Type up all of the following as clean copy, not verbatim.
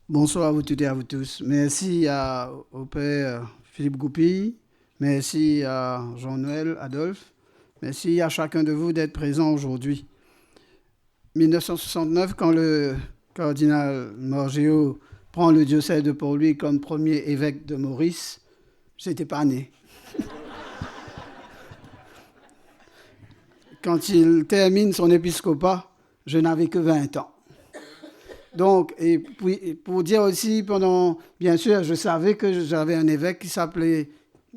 Bonsoir à vous toutes et à vous tous. Merci au père Philippe Goupil. Merci à Jean-Noël Adolphe. Merci à chacun de vous d'être présent aujourd'hui. 1969, quand le cardinal Morgéo prend le diocèse de Port-Louis comme premier évêque de Maurice, j'étais pas né. Quand il termine son épiscopat, je n'avais que 20 ans. Donc, et puis, pour dire aussi, bien sûr, je savais que j'avais un évêque qui s'appelle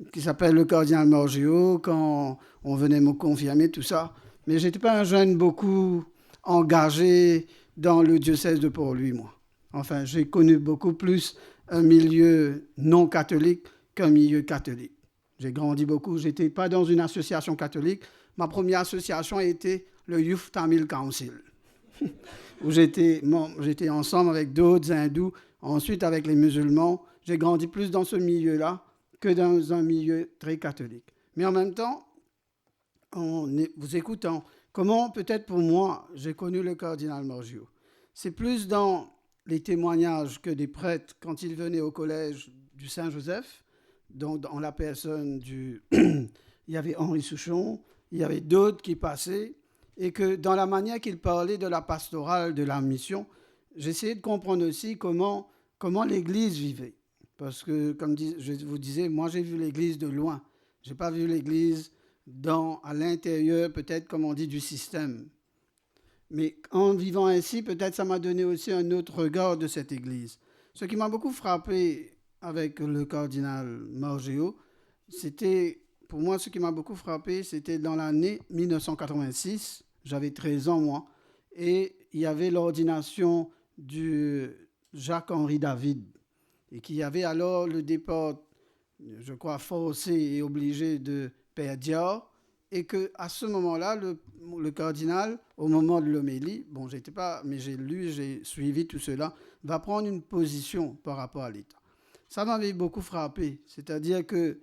le cardinal Morgio, quand on venait me confirmer tout ça. Mais je n'étais pas un jeune beaucoup engagé dans le diocèse de Port-Louis, moi. Enfin, j'ai connu beaucoup plus un milieu non catholique qu'un milieu catholique. J'ai grandi beaucoup. Je n'étais pas dans une association catholique. Ma première association a été le Youth Tamil Council, où j'étais ensemble avec d'autres hindous, ensuite avec les musulmans. J'ai grandi plus dans ce milieu-là que dans un milieu très catholique. Mais en même temps, vous écoutant, comment peut-être pour moi, j'ai connu le cardinal Morgio. C'est plus dans les témoignages que des prêtres quand ils venaient au collège du Saint-Joseph, donc dans la personne du... il y avait Henri Souchon, il y avait d'autres qui passaient, et que dans la manière qu'il parlait de la pastorale, de la mission, j'essayais de comprendre aussi comment l'Église vivait. Parce que, comme je vous disais, moi j'ai vu l'Église de loin. Je n'ai pas vu l'Église à l'intérieur, peut-être comme on dit, du système. Mais en vivant ainsi, peut-être ça m'a donné aussi un autre regard de cette Église. Ce qui m'a beaucoup frappé avec le cardinal Morgéo, c'était, pour moi, ce qui m'a beaucoup frappé, c'était dans l'année 1986, j'avais 13 ans moi, et il y avait l'ordination du Jacques-Henri David, et qu'il y avait alors le départ, je crois, forcé et obligé de Père Dior, et qu'à ce moment-là, le cardinal, au moment de l'homélie, bon, j'étais pas, mais j'ai lu, j'ai suivi tout cela, va prendre une position par rapport à l'État. Ça m'avait beaucoup frappé, c'est-à-dire que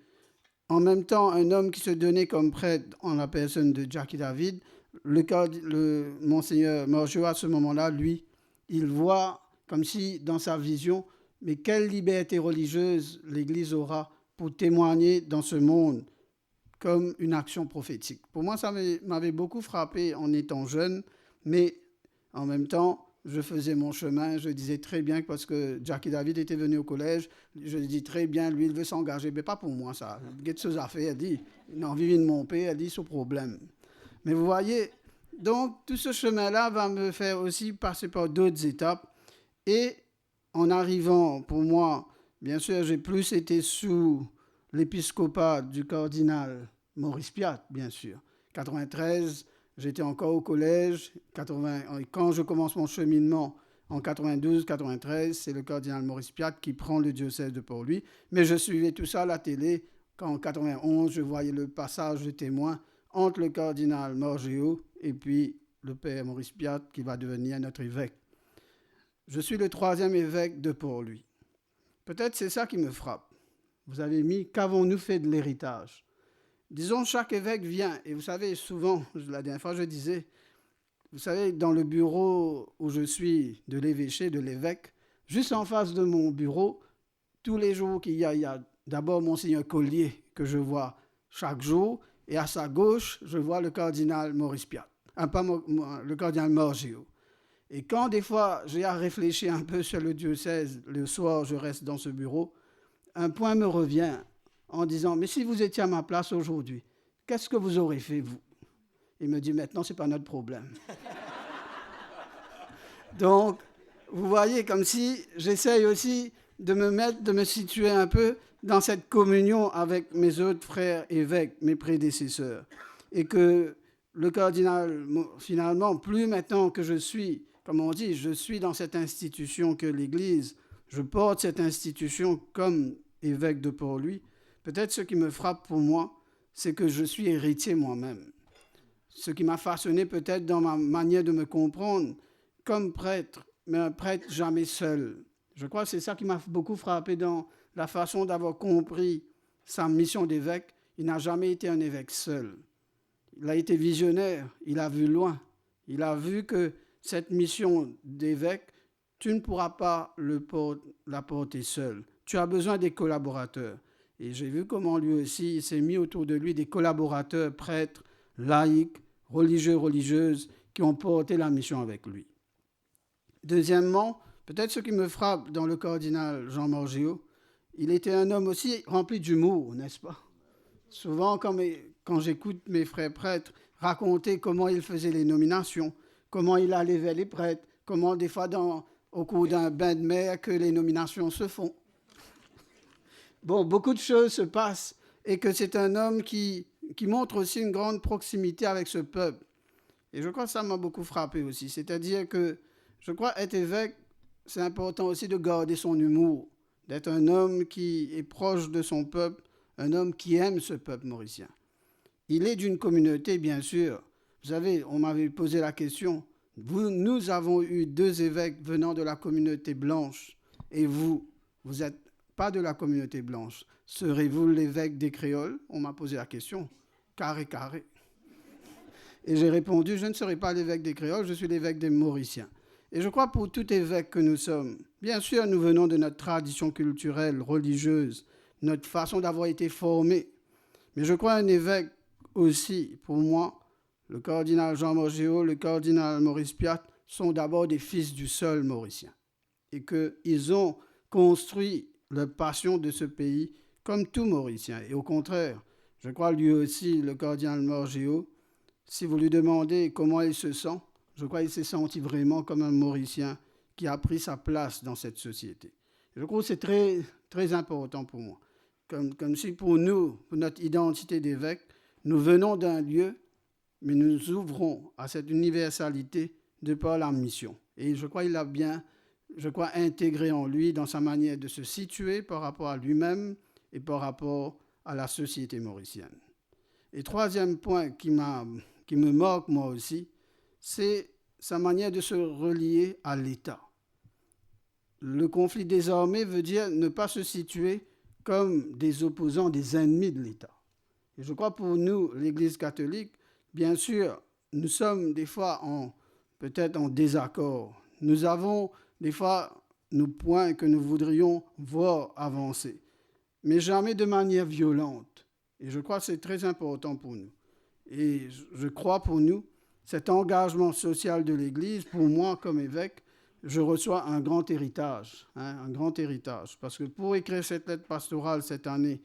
en même temps, un homme qui se donnait comme prêtre en la personne de Jackie David, le monseigneur Morgio, à ce moment-là, lui, il voit comme si, dans sa vision, mais quelle liberté religieuse l'Église aura pour témoigner dans ce monde comme une action prophétique. Pour moi, ça m'avait beaucoup frappé en étant jeune, mais en même temps, je faisais mon chemin, je disais très bien, parce que Jackie David était venu au collège, je dis très bien, lui, il veut s'engager, mais pas pour moi, ça. Get ses affaires, elle dit, il a envie de mon père, elle dit, ce problème. Mais vous voyez, donc tout ce chemin-là va me faire aussi passer par d'autres étapes, et en arrivant, pour moi, bien sûr, j'ai plus été sous l'épiscopat du cardinal Maurice Piat, bien sûr. 93, j'étais encore au collège. 80, quand je commence mon cheminement en 92-93, c'est le cardinal Maurice Piat qui prend le diocèse de Port-Louis. Mais je suivais tout ça à la télé. Quand en 91, je voyais le passage de témoin entre le cardinal Morgéo et puis le père Maurice Piat qui va devenir notre évêque. Je suis le troisième évêque de Port-Louis. Peut-être c'est ça qui me frappe. Vous avez mis qu'avons-nous fait de l'héritage? Disons, chaque évêque vient, et vous savez, souvent, la dernière fois je disais, vous savez, dans le bureau où je suis de l'évêché, de l'évêque, juste en face de mon bureau, tous les jours qu'il y a d'abord Monseigneur Collier que je vois chaque jour, et à sa gauche, je vois le cardinal Maurice Piat, pas le cardinal Morgéo. Et quand des fois j'ai à réfléchir un peu sur le diocèse, le soir je reste dans ce bureau, un point me revient en disant, mais si vous étiez à ma place aujourd'hui, qu'est-ce que vous aurez fait, vous? Il me dit, maintenant, ce n'est pas notre problème. Donc, vous voyez, comme si j'essaye aussi de me situer un peu dans cette communion avec mes autres frères évêques, mes prédécesseurs. Et que le cardinal, finalement, plus maintenant que je suis, comme on dit, je suis dans cette institution que l'Église, je porte cette institution comme évêque de Port-Louis, peut-être ce qui me frappe pour moi, c'est que je suis héritier moi-même. Ce qui m'a façonné peut-être dans ma manière de me comprendre comme prêtre, mais un prêtre jamais seul. Je crois que c'est ça qui m'a beaucoup frappé dans la façon d'avoir compris sa mission d'évêque. Il n'a jamais été un évêque seul. Il a été visionnaire, il a vu loin. Il a vu que cette mission d'évêque tu ne pourras pas la porter seul. Tu as besoin des collaborateurs. Et j'ai vu comment lui aussi, il s'est mis autour de lui des collaborateurs, prêtres, laïcs, religieux, religieuses, qui ont porté la mission avec lui. Deuxièmement, peut-être ce qui me frappe dans le cardinal Jean Morgéo, il était un homme aussi rempli d'humour, n'est-ce pas? Souvent, quand j'écoute mes frères prêtres raconter comment il faisait les nominations, comment il allait vers les prêtres, comment des fois au cours d'un bain de mer que les nominations se font. Bon, beaucoup de choses se passent et que c'est un homme qui montre aussi une grande proximité avec ce peuple. Et je crois que ça m'a beaucoup frappé aussi. C'est-à-dire que je crois être évêque, c'est important aussi de garder son humour, d'être un homme qui est proche de son peuple, un homme qui aime ce peuple mauricien. Il est d'une communauté, bien sûr. Vous savez, on m'avait posé la question. Nous avons eu 2 évêques venant de la communauté blanche. Et vous n'êtes pas de la communauté blanche. Serez-vous l'évêque des créoles? On m'a posé la question. Carré, carré. Et j'ai répondu, je ne serai pas l'évêque des créoles, je suis l'évêque des Mauriciens. Et je crois pour tout évêque que nous sommes, bien sûr, nous venons de notre tradition culturelle, religieuse, notre façon d'avoir été formés. Mais je crois un évêque aussi, pour moi, le cardinal Jean Morgéo, le cardinal Maurice Piat, sont d'abord des fils du sol mauricien. Et qu'ils ont construit la passion de ce pays comme tout Mauricien. Et au contraire, je crois lui aussi, le cardinal Morgéo, si vous lui demandez comment il se sent, je crois qu'il s'est senti vraiment comme un Mauricien qui a pris sa place dans cette société. Je crois que c'est très, très important pour moi. Comme si pour nous, pour notre identité d'évêque, nous venons d'un lieu, mais nous nous ouvrons à cette universalité de par la mission. Et je crois qu'il a bien, intégré en lui dans sa manière de se situer par rapport à lui-même et par rapport à la société mauricienne. Et troisième point qui me marque moi aussi, c'est sa manière de se relier à l'État. Le conflit des armées veut dire ne pas se situer comme des opposants, des ennemis de l'État. Et je crois pour nous, l'Église catholique, bien sûr, nous sommes des fois peut-être en désaccord. Nous avons des fois nos points que nous voudrions voir avancer, mais jamais de manière violente. Et je crois que c'est très important pour nous. Et je crois pour nous, cet engagement social de l'Église, pour moi comme évêque, je reçois un grand héritage, un grand héritage. Parce que pour écrire cette lettre pastorale cette année,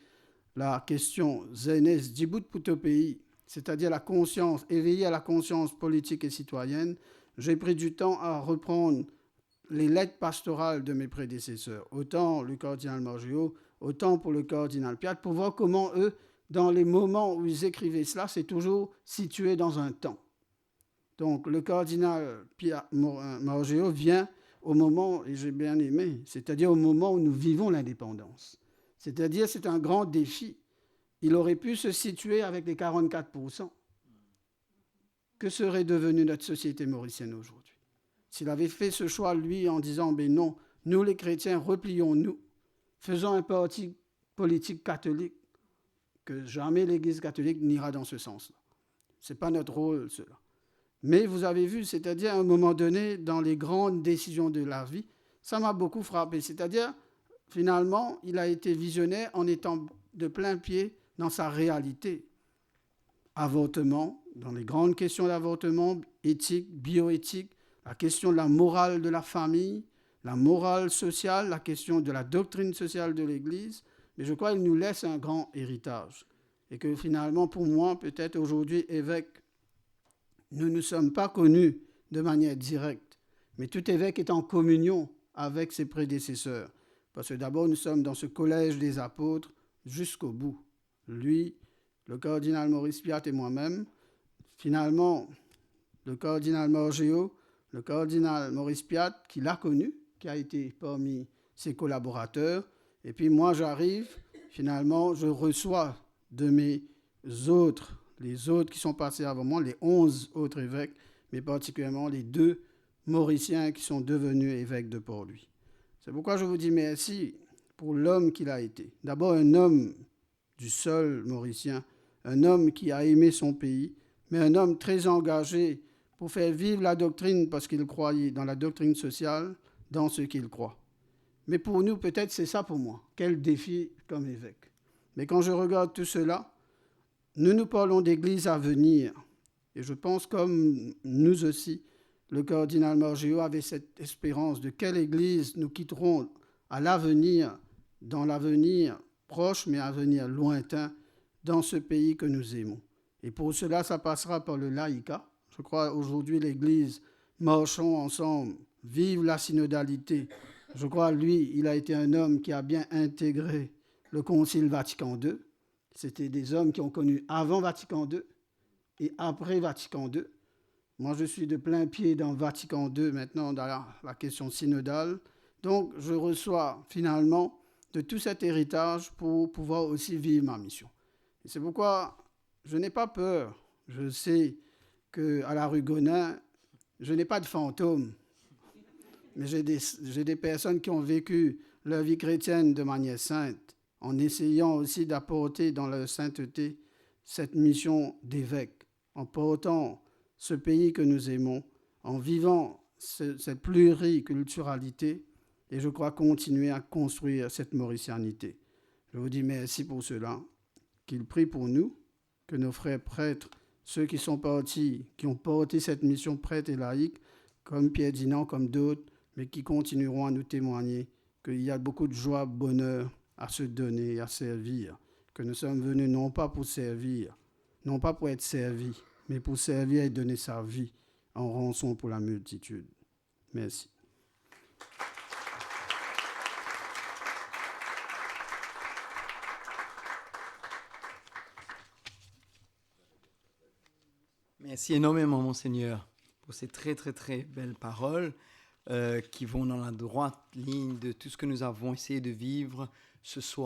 la question Zenes Djibout Pays, c'est-à-dire la conscience, éveiller à la conscience politique et citoyenne, j'ai pris du temps à reprendre les lettres pastorales de mes prédécesseurs, autant le cardinal Morgéo, autant pour le cardinal Piat, pour voir comment eux, dans les moments où ils écrivaient cela, c'est toujours situé dans un temps. Donc le cardinal Morgéo vient au moment, et j'ai bien aimé, c'est-à-dire au moment où nous vivons l'indépendance. C'est-à-dire c'est un grand défi. Il aurait pu se situer avec les 44%. Que serait devenue notre société mauricienne aujourd'hui? S'il avait fait ce choix, lui, en disant, ben non, nous les chrétiens, replions-nous, faisons un parti politique catholique, que jamais l'Église catholique n'ira dans ce sens-là. Ce n'est pas notre rôle, cela. Mais vous avez vu, c'est-à-dire à un moment donné, dans les grandes décisions de la vie, ça m'a beaucoup frappé. C'est-à-dire, finalement, il a été visionnaire en étant de plein pied dans sa réalité. Avortement, dans les grandes questions d'avortement, éthique, bioéthique, la question de la morale de la famille, la morale sociale, la question de la doctrine sociale de l'Église. Mais je crois qu'il nous laisse un grand héritage. Et que finalement, pour moi, peut-être aujourd'hui, évêque, nous ne sommes pas connus de manière directe. Mais tout évêque est en communion avec ses prédécesseurs. Parce que d'abord, nous sommes dans ce collège des apôtres jusqu'au bout. Lui, le cardinal Maurice Piat et moi-même. Finalement, le cardinal Morgéo, le cardinal Maurice Piat, qui l'a connu, qui a été parmi ses collaborateurs. Et puis moi, j'arrive, finalement, je reçois de mes autres, les autres qui sont passés avant moi, les 11 autres évêques, mais particulièrement les 2 Mauriciens qui sont devenus évêques de Port-Louis. C'est pourquoi je vous dis merci pour l'homme qu'il a été. D'abord, un homme du sol mauricien, un homme qui a aimé son pays, mais un homme très engagé pour faire vivre la doctrine, parce qu'il croyait dans la doctrine sociale, dans ce qu'il croit. Mais pour nous, peut-être c'est ça pour moi. Quel défi comme évêque. Mais quand je regarde tout cela, nous parlons d'église à venir. Et je pense comme nous aussi, le cardinal Margéo avait cette espérance de quelle église nous quitterons à l'avenir, dans l'avenir proche, mais à l'avenir lointain, dans ce pays que nous aimons. Et pour cela, ça passera par le laïcat. Je crois aujourd'hui l'Église, marchons ensemble, vive la synodalité. Je crois, lui, il a été un homme qui a bien intégré le Concile Vatican II. C'était des hommes qui ont connu avant Vatican II et après Vatican II. Moi, je suis de plein pied dans Vatican II maintenant, dans la question synodale. Donc, je reçois finalement de tout cet héritage pour pouvoir aussi vivre ma mission. Et c'est pourquoi je n'ai pas peur. Je sais qu'à la rue Gonin, je n'ai pas de fantôme. Mais j'ai des personnes qui ont vécu leur vie chrétienne de manière sainte, en essayant aussi d'apporter dans leur sainteté cette mission d'évêque, en portant ce pays que nous aimons, en vivant cette pluriculturalité, et je crois continuer à construire cette mauricianité. Je vous dis merci pour cela, qu'il prie pour nous, que nos frères prêtres, ceux qui sont partis, qui ont porté cette mission prêtre et laïque, comme Pierre Dinan, comme d'autres, mais qui continueront à nous témoigner qu'il y a beaucoup de joie, bonheur à se donner, à servir, que nous sommes venus non pas pour servir, non pas pour être servis, mais pour servir et donner sa vie en rançon pour la multitude. Merci. Merci énormément, Monseigneur, pour ces très, très, très belles paroles qui vont dans la droite ligne de tout ce que nous avons essayé de vivre ce soir.